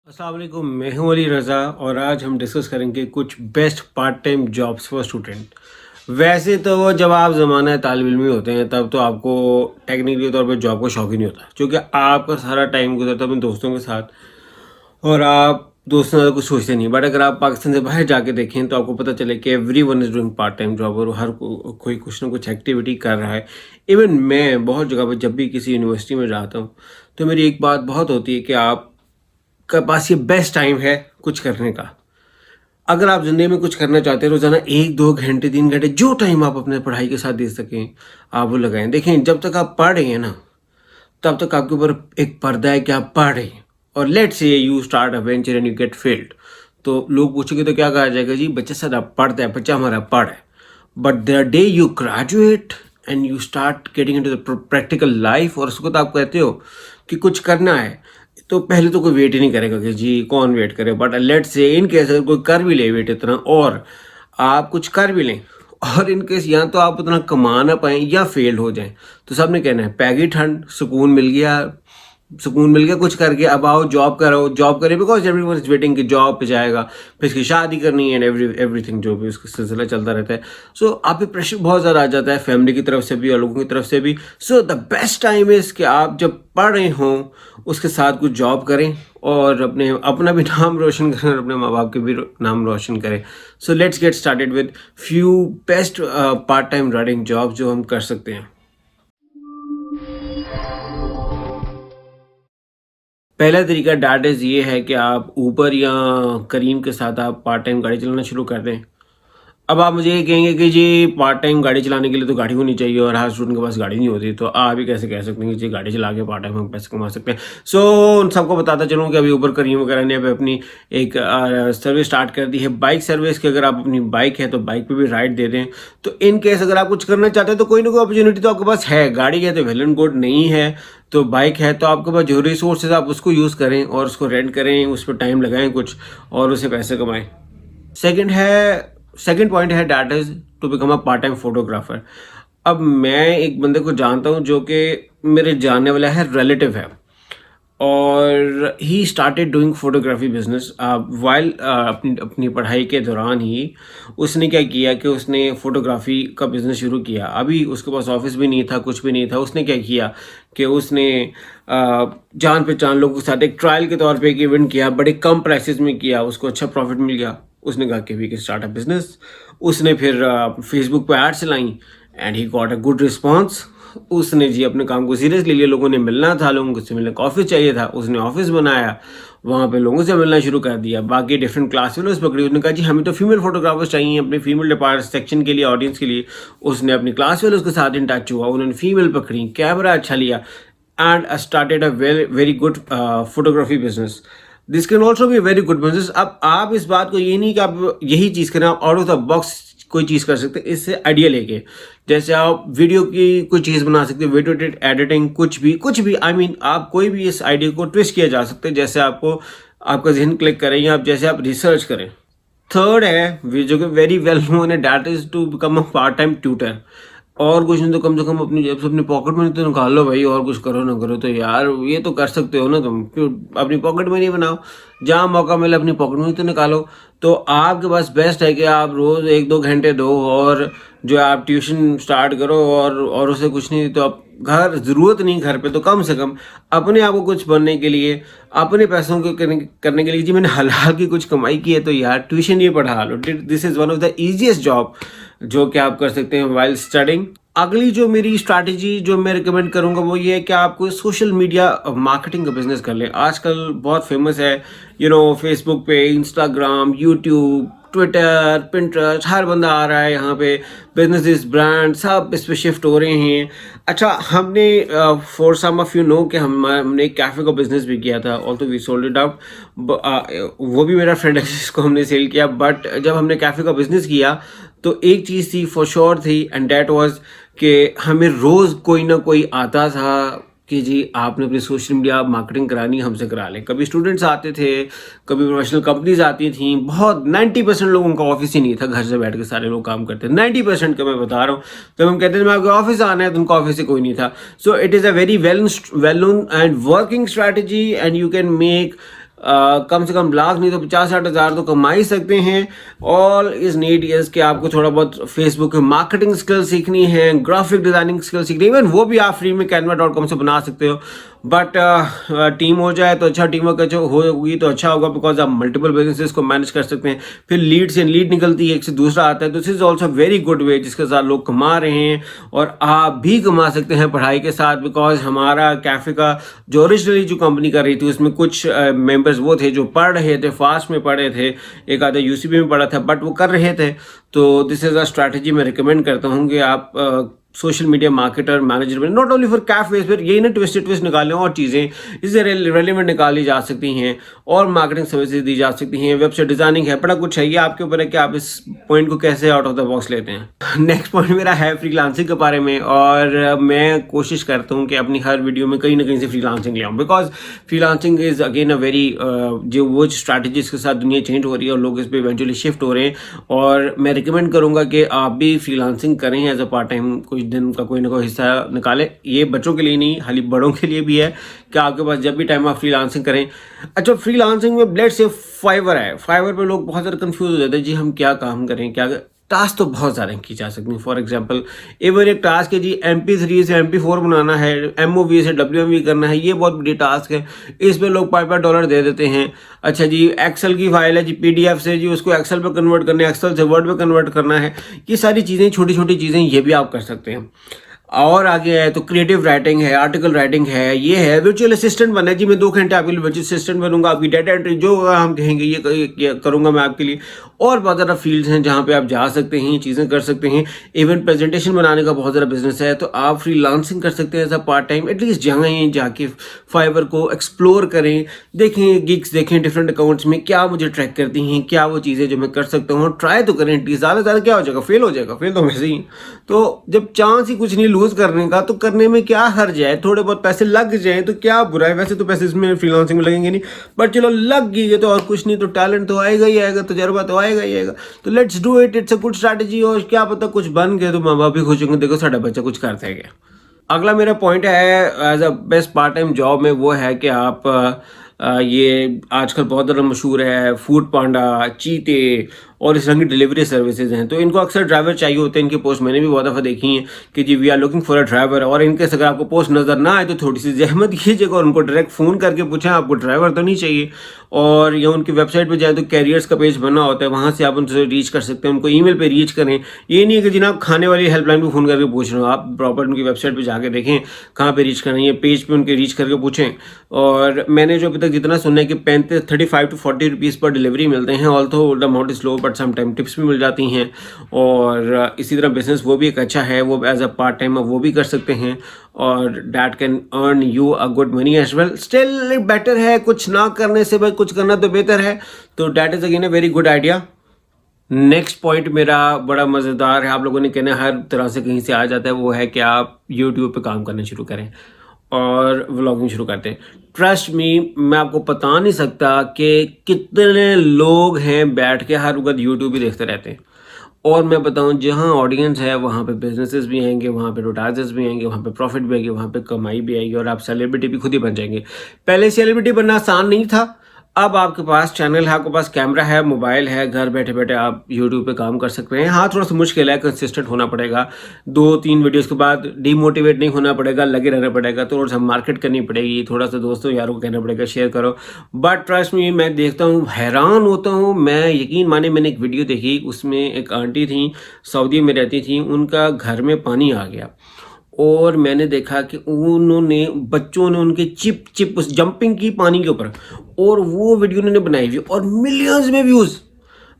अस्सलाम वालेकुम, मैं हूं अली रज़ा और आज हम डिस्कस करेंगे कुछ best part time jobs for student. वैसे तो वो जब आप ज़माना तालिब इल्म में होते हैं तब तो आपको टेक्निकली तौर पे जॉब का शौक ही नहीं होता, क्योंकि आपका सारा टाइम गुजरता है अपने दोस्तों के साथ और आप दोस्तों ज़्यादा कुछ सोचते नहीं। बट अगर आप पाकिस्तान से बाहर जाके देखें तो आपको पता चले कि every one is doing part time job और कोई कुछ ना कुछ एक्टिविटी कर रहा है। इवन मैं बहुत जगह पर जब भी किसी यूनिवर्सिटी में जाता हूँ तो मेरी एक बात बहुत होती है कि आप के पास ये बेस्ट टाइम है कुछ करने का। अगर आप ज़िंदगी में कुछ करना चाहते हैं, रोज़ाना 1-2 घंटे, 3 घंटे जो टाइम आप अपने पढ़ाई के साथ दे सकें, आप वो लगाएँ। देखें, जब तक आप पढ़ रहे हैं ना, तब तक आपके ऊपर एक पर्दा है कि आप पढ़ रहे हैं और let's say you start a venture and you get failed, तो लोग पूछेंगे तो क्या कहा जाएगा, जी बच्चा सारा पढ़ता है, बच्चा हमारा पढ़ है। But the day you graduate and you start getting into the practical life और उसको तो आप कहते हो कि कुछ करना है, तो पहले तो कोई वेट ही नहीं करेगा कि जी कौन वेट करे। But let's say in case अगर कोई कर भी ले वेट इतना और आप कुछ कर भी लें और इन केस या तो आप उतना कमा ना पाएँ या फेल हो जाएं, तो सबने कहना है पैगी ठंड, सुकून मिल गया कुछ करके, अब आओ जॉब करो, जॉब करें, बिकॉज एवरीवन इज वेटिंग कि जॉब पे जाएगा, फिर इसकी शादी करनी है एंड एवरीथिंग जो भी उसका सिलसिला चलता रहता है। सो आप पे प्रेशर बहुत ज़्यादा आ जाता है, फैमिली की तरफ से भी और लोगों की तरफ से भी। So the best time is कि आप जब पढ़ रहे हों उसके साथ कुछ जॉब करें और अपना भी नाम रोशन करें और अपने माँ बाप के भी नाम रोशन करें। So let's get started with few best part time running job जो हम कर सकते हैं। पहला तरीका डाट इज़ ये है कि आप ऊबर या करीम के साथ आप पार्ट टाइम गाड़ी चलाना शुरू कर दें। अब आप मुझे ये कहेंगे कि जी पार्ट टाइम गाड़ी चलाने के लिए तो गाड़ी होनी चाहिए और हर स्टूडेंट के पास गाड़ी नहीं होती, तो आप ही कैसे कह सकते हैं कि जी गाड़ी चला के पार्ट टाइम हम पैसे कमा सकते हैं। सो उन सबको बताता चलूँ कि अभी ऊबर करीम वगैरह ने अभी अपनी एक सर्विस स्टार्ट कर दी है, बाइक सर्विस की। अगर आप अपनी बाइक है तो बाइक पे भी राइड दे दें। तो इन केस अगर आप कुछ करना चाहते हैं तो कोई ना कोई अपॉर्चुनिटी तो आपके पास है। गाड़ी है तो वेल एंड गुड, नहीं है तो बाइक है तो आपके पास जो रिसोर्सेज आप उसको यूज़ करें और उसको रेंट करें, उस पर टाइम लगाएं कुछ और उससे पैसे कमाएं। सेकंड है सेकंड पॉइंट है that is to become a part time photographer. अब मैं एक बंदे को जानता हूँ जो कि मेरे जानने वाला है, रिलेटिव है, और he started doing photography business while अपनी अपनी पढ़ाई के दौरान ही उसने क्या किया कि उसने फोटोग्राफी का बिजनेस शुरू किया। अभी उसके पास ऑफिस भी नहीं था, कुछ भी नहीं था। उसने क्या किया कि उसने जान पहचान लोगों के साथ एक ट्रायल के तौर पे एक इवेंट किया, बड़े कम प्राइसेस में किया, उसको अच्छा प्रॉफिट मिल गया। उसने कहा कि we can start a business. उसने फिर फेसबुक पे एड्स चलाई and he got a good response. उसने जी अपने काम को सीरियसली लिया, लोगों ने मिलना था, लोगों से मिलने का ऑफिस चाहिए था, उसने ऑफिस बनाया, वहाँ पे लोगों से मिलना शुरू कर दिया। बाकी डिफरेंट क्लास फेलोज पकड़ी, उसने कहा जी हमें तो फीमेल फोटोग्राफर्स चाहिए अपने फीमेल डिपार्ट सेक्शन के लिए, ऑडियंस के लिए। उसने अपनी क्लास फेलोज के साथ इन टच हुआ, उन्होंने फीमेल पकड़ी, कैमरा अच्छा लिया and started a very good photography business. This can also be very good business. अब आप इस बात को ये नहीं कि आप यही चीज़ करें, आप आउट ऑफ द बॉक्स कोई चीज़ कर सकते हैं इससे आइडिया लेके। जैसे आप वीडियो की कोई चीज़ बना सकते हैं, वीडियो एडिटिंग, कुछ भी आई मीन आप कोई भी इस आइडिया को ट्विस्ट किया जा सकता है जैसे आपको आपका जहन क्लिक करें या आप जैसे आप रिसर्च करें। थर्ड है जो कि वेरी वेल नोन है, that is to become a part time tutor. और कुछ नहीं तो कम से कम अपनी जेब से अपनी पॉकेट मनी तो निकाल लो भाई, और कुछ करो ना करो तो यार ये तो कर सकते हो ना तुम, क्यों अपनी पॉकेट मनी बनाओ, जहाँ मौका मिले अपनी पॉकेट मनी तो निकालो। तो आपके पास बेस्ट है कि आप रोज़ 1-2 घंटे दो और जो आप ट्यूशन स्टार्ट करो और उससे कुछ नहीं तो आप घर ज़रूरत नहीं घर पे तो कम से कम अपने आप को कुछ बनने के लिए, अपने पैसों को करने के लिए, जी मैंने हलाल की कुछ कमाई की है तो यार ट्यूशन ही पढ़ा लो। This is one of the easiest job जो कि आप कर सकते हैं वाइल स्टडिंग। अगली जो मेरी स्ट्रैटेजी जो मैं रिकमेंड करूंगा वो ये है कि आपको सोशल मीडिया मार्केटिंग का बिजनेस कर लें। आजकल बहुत फेमस है, फेसबुक पे, इंस्टाग्राम, यूट्यूब, ट्विटर, पिंटरेस्ट, हर बंदा आ रहा है यहाँ पे, बिजनेसेस, ब्रांड सब इस पे शिफ्ट हो रहे हैं। अच्छा, हमने for some of you know कि हमने एक कैफ़े का बिजनेस भी किया था, although we sold it out. वो भी मेरा फ्रेंड है जिसको हमने सेल किया। बट जब हमने कैफ़े का बिजनेस किया तो एक चीज़ थी फॉर श्योर थी एंड डैट वाज कि हमें रोज़ कोई ना कोई आता था कि जी आपने अपनी सोशल मीडिया मार्केटिंग करानी, हमसे करा लें। कभी स्टूडेंट्स आते थे, कभी प्रोफेशनल कंपनीज आती थी। बहुत 90% लोगों का ऑफिस ही नहीं था, घर से बैठ के सारे लोग काम करते, 90% का मैं बता रहा हूँ। तो हम कहते थे मैं आपके ऑफिस आना है तो उनका ऑफिस से कोई नहीं था। So it is a very well known and working strategy and you can make come से कम लाख नहीं तो 50-60 हज़ार तो कमा ही सकते हैं। ऑल इज़ नीड इज़ कि आपको थोड़ा बहुत फेसबुक में मार्केटिंग स्किल सीखनी है, ग्राफिक डिज़ाइनिंग स्किल सीखनी है, इवन वो भी आप फ्री में canva.com से बना सकते हो। बट टीम हो जाए तो अच्छा, टीम वर्क अच्छा होगी तो अच्छा होगा, बिकॉज आप मल्टीपल बिजनेसेस को मैनेज कर सकते हैं। फिर लीड से लीड निकलती है, एक से दूसरा आता है, तो this is also very good way जिसके साथ लोग कमा रहे हैं और आप भी कमा सकते हैं पढ़ाई के साथ। बिकॉज हमारा कैफ़े का जो ओरिजिनली जो कंपनी कर रही थी उसमें कुछ मेंबर्स वो थे जो पढ़ रहे थे, फास्ट में पढ़े थे, एक आधा यूसीबी में पढ़ा था, बट वो कर रहे थे। तो दिस इज़ अ स्ट्रैटेजी मैं रिकमेंड करता हूँ कि आप सोशल मीडिया मार्केटर मैनेजर में नॉट ओनली फॉर कैफेज, फिर यही ना ट्विस्ट निकालें और चीज़ें इससे रेलिवेंट निकाली जा सकती हैं और मार्केटिंग सर्विसेज दी जा सकती हैं, वेबसाइट डिजाइनिंग है, बड़ा कुछ है। ये आपके ऊपर है कि आप इस पॉइंट को कैसे आउट ऑफ द बॉक्स लेते हैं। नेक्स्ट पॉइंट मेरा है फ्रीलांसिंग के बारे में, और मैं कोशिश करता हूँ कि अपनी हर वीडियो में कहीं ना कहीं से फ्रीलांसिंग ले आऊँ, because freelancing is again a very जो वो स्ट्रैटेजीज के साथ दुनिया चेंज हो रही है और लोग इस पर इवेंचुअली शिफ्ट हो रहे हैं। और मैं रिकमेंड करूँगा कि आप भी फ्रीलांसिंग करें एज अ पार्ट टाइम, कुछ दिन का कोई ना कोई हिस्सा निकालें। ये बच्चों के लिए नहीं, खाली बड़ों के लिए भी है कि आपके पास जब भी टाइम आप फ्रीलांसिंग करें। अच्छा, फ्रीलांसिंग में लेट्स से फाइवर है, फाइवर पे लोग बहुत ज़्यादा कंफ्यूज हो जाते हैं, जी हम क्या काम करें, क्या टास्क तो बहुत ज़्यादा की जा सकती हैं। फॉर एग्जांपल एवर एक टास्क है जी MP3 से MP4 बनाना है, MOV से WMV करना है, ये बहुत बड़ी टास्क है, इस पे लोग $5 दे देते हैं। अच्छा जी, एक्सेल की फाइल है जी, PDF से जी उसको एक्सेल पे कन्वर्ट करना है, एक्सेल से वर्ड पे कन्वर्ट करना है, ये सारी चीज़ें छोटी छोटी चीज़ें ये भी आप कर सकते हैं। और आगे है तो क्रिएटिव राइटिंग है, आर्टिकल राइटिंग है, ये है वर्चुअल असिस्टेंट बनना है जी, मैं 2 घंटे आपके लिए वर्चुअल असिस्टेंट बनूंगा, आपकी डाटा एंट्री जो हम कहेंगे ये करूंगा मैं आपके लिए। और बहुत ज़्यादा फील्ड्स हैं जहाँ पे आप जा सकते हैं, चीज़ें कर सकते हैं। इवन प्रेजेंटेशन बनाने का बहुत ज़्यादा बिजनेस है, तो आप फ्रीलांसिंग कर सकते हैं as a part time. At least जाएँ, जाके फाइवर को एक्सप्लोर करें, देखें गिग्स, देखें डिफरेंट अकाउंट्स में क्या मुझे ट्रैक करती हैं, क्या वो चीज़ें जो मैं कर सकता हूँ, ट्राई तो करें एटलीस्ट। ज़्यादा से ज़्यादा क्या हो जाएगा, फेल हो जाएगा, फेल तो वैसे ही। तो जब चांस ही कुछ नहीं लूज करने का, तो करने में क्या हर्ज है, थोड़े बहुत पैसे लग जाए तो क्या बुरा है। वैसे तो पैसे इसमें फ्रीलांसिंग में लगेंगे नहीं, बट चलो लग गई तो और कुछ नहीं तो टैलेंट तो आएगा ही आएगा, तजुर्बा तो आएगा ही आएगा। तो let's do it, it's a good strategy. और क्या पता कुछ बन गए तो माँ बाप भी खुश होंगे, देखो साਡਾ बच्चा कुछ करता है क्या। अगला मेरा पॉइंट है as a best part time job में, वो है कि आप ये आजकल बहुत ज़्यादा मशहूर है फूड पांडा, चीते और इस रंग की डिलीवरी सर्विसेज हैं। तो इनको अक्सर ड्राइवर चाहिए होते हैं, इनकी पोस्ट मैंने भी बहुत दफ़ा देखी हैं कि जी we are looking for a driver. और इनके अगर आपको पोस्ट नज़र ना आए तो थोड़ी सी जहमत कीजिएगा और उनको डायरेक्ट फ़ोन करके पूछें आपको ड्राइवर तो नहीं चाहिए। और या उनकी वेबसाइट पर जाए तो कैरियर्स का पेज बना होता है, वहाँ से आप उनसे रीच कर सकते हैं, उनको ईमेल पे रीच करें। ये नहीं है कि जनाब खाने वाली हेल्पलाइन पे फ़ोन करके पूछ रहे हो, आप प्रॉपर उनकी वेबसाइट पे जाके देखें कहाँ पे रीच करना है, पेज पे उनके रीच करके पूछें। और मैंने जो अभी तक जितना सुना है कि 35 to 40 रुपीज़ पर डिलीवरी मिलते हैं, although the amount is low but some time tips भी मिल जाती हैं। और इसी तरह बिजनेस वो भी एक अच्छा है, वो एज अ पार्ट टाइम वो भी कर सकते हैं और that can earn you a good money as well. Still better है कुछ ना करने से, भाई कुछ करना तो बेहतर है। तो that is again a very good idea. Next point मेरा बड़ा मज़ेदार है, आप लोगों ने कहना हर तरह से कहीं से आ जाता है, वो है कि आप यूट्यूब पे काम करना शुरू करें और व्लॉगिंग शुरू करते हैं। ट्रस्ट मी, मैं आपको बता नहीं सकता कि कितने लोग हैं बैठ के हर वक्त यूट्यूब ही देखते रहते हैं। और मैं बताऊं, जहां ऑडियंस है वहां पे बिजनेसेस भी आएंगे, वहां पे एडवर्टाइजर्स भी आएंगे, वहां पे प्रॉफिट भी आएगी, वहां पे कमाई भी आएगी और आप सेलिब्रिटी भी खुद ही बन जाएंगे। पहले सेलिब्रिटी बनना आसान नहीं था, अब आपके पास चैनल है, आपके पास कैमरा है, मोबाइल है, घर बैठे बैठे आप यूट्यूब पे काम कर सकते हैं। हाँ, थोड़ा सा मुश्किल है, कंसिस्टेंट होना पड़ेगा, 2-3 वीडियोस के बाद डिमोटिवेट नहीं होना पड़ेगा, लगे रहना पड़ेगा, थोड़ा सा मार्केट करनी पड़ेगी, थोड़ा सा दोस्तों यारों को कहना पड़ेगा शेयर करो। बट ट्रस्ट मी, मैं देखता हूँ, हैरान होता हूँ मैं, यकीन माने मैंने एक वीडियो देखी, उसमें एक आंटी थी, सऊदी में रहती थी, उनका घर में पानी आ गया और मैंने देखा कि उन्होंने बच्चों ने उनके चिप चिप उस जंपिंग की पानी के ऊपर, और वो वीडियो उन्होंने बनाई हुई और मिलियंस में व्यूज़।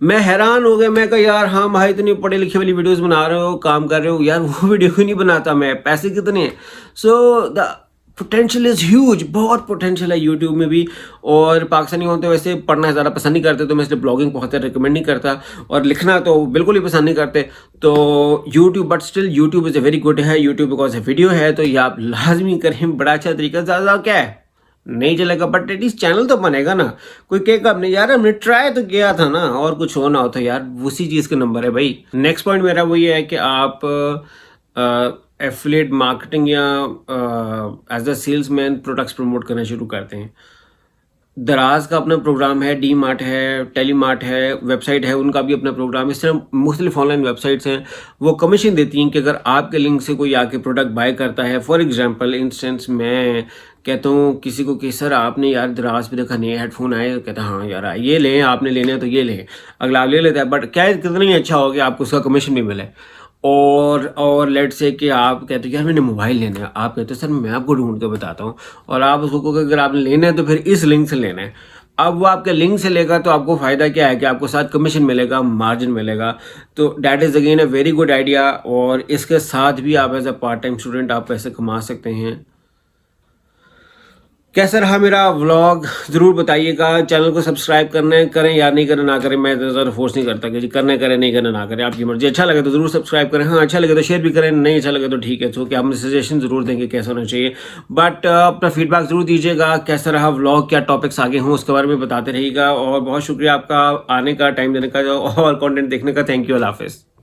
मैं हैरान हो गया, मैं कहा यार हाँ भाई इतनी पढ़े लिखे वाली वीडियोस बना रहे हो, काम कर रहे हो यार, वो वीडियो क्यों नहीं बनाता मैं, पैसे कितने हैं। So the potential is huge, बहुत पोटेंशियल है यूट्यूब में भी। और पाकिस्तानी होते वैसे पढ़ना ज़्यादा पसंद नहीं करते, तो मैं इसलिए ब्लॉगिंग बहुत ज़्यादा रिकमेंड नहीं करता, और लिखना तो बिल्कुल ही पसंद नहीं करते। तो YouTube, but still YouTube is a very good है, यूट्यूब बिकॉज वीडियो है, तो ये आप लाजमी करें, बड़ा अच्छा तरीका। ज़्यादा क्या है, नहीं चलेगा बट एटलीस्ट चैनल तो बनेगा ना। कोई कहेगा अपने यार हमने ट्राई तो किया था ना, और कुछ होना हो तो यार उसी चीज़ के नंबर है भाई। नेक्स्ट पॉइंट मेरा वो ये है कि आप एफिलिएट मार्केटिंग या as a salesman products promote करना शुरू करते हैं। दराज का अपना प्रोग्राम है, डी मार्ट है, टेली मार्ट है, वेबसाइट है, उनका भी अपना प्रोग्राम है। इस तरह मुख्तलिफ ऑनलाइन वेबसाइट्स हैं, वो कमीशन देती हैं कि अगर आपके लिंक से कोई आके प्रोडक्ट बाय करता है, फॉर एग्जांपल इंस्टेंस मैं कहता हूँ किसी को कि सर आपने यार दराज पे देखा नए हेडफोन आए, कहता है हाँ यार ये लें, आपने लेने हैं तो ये लें, अगला ले लेता है, बट क्या है कितना ही अच्छा हो कि आपको उसका कमीशन भी मिले। और लेट्स से कि आप कहते हो यार मैंने मोबाइल लेना है, आप कहते हो सर मैं आपको ढूंढ के बताता हूँ, और आप उसको कहोगे अगर आपने लेना है तो फिर इस लिंक से लेना है। अब वो आपके लिंक से लेगा तो आपको फ़ायदा क्या है कि आपको साथ कमीशन मिलेगा, मार्जिन मिलेगा। तो that is again a very good idea, और इसके साथ भी आप as a part time student आप पैसे कमा सकते हैं। कैसा रहा मेरा व्लॉग ज़रूर बताइएगा। चैनल को सब्सक्राइब करना है करें या नहीं करना ना करें, मैं तो ज़्यादा फोर्स नहीं करता कि जी करना करें, नहीं करना ना करें, आपकी मर्जी। अच्छा लगे तो ज़रूर सब्सक्राइब करें, हाँ अच्छा लगे तो शेयर भी करें, नहीं अच्छा लगे तो ठीक है, तो कि आप मुझे सजेशन ज़रूर देंगे कैसा होना चाहिए। बट अपना फीडबैक ज़रूर दीजिएगा, कैसा रहा व्लॉग, क्या टॉपिक्स आगे हों उसके बारे में बताते रहिएगा। और बहुत शुक्रिया आपका आने का, टाइम देने का और कॉन्टेंट देखने का। थैंक यू, अल्लाह हाफ़िज़।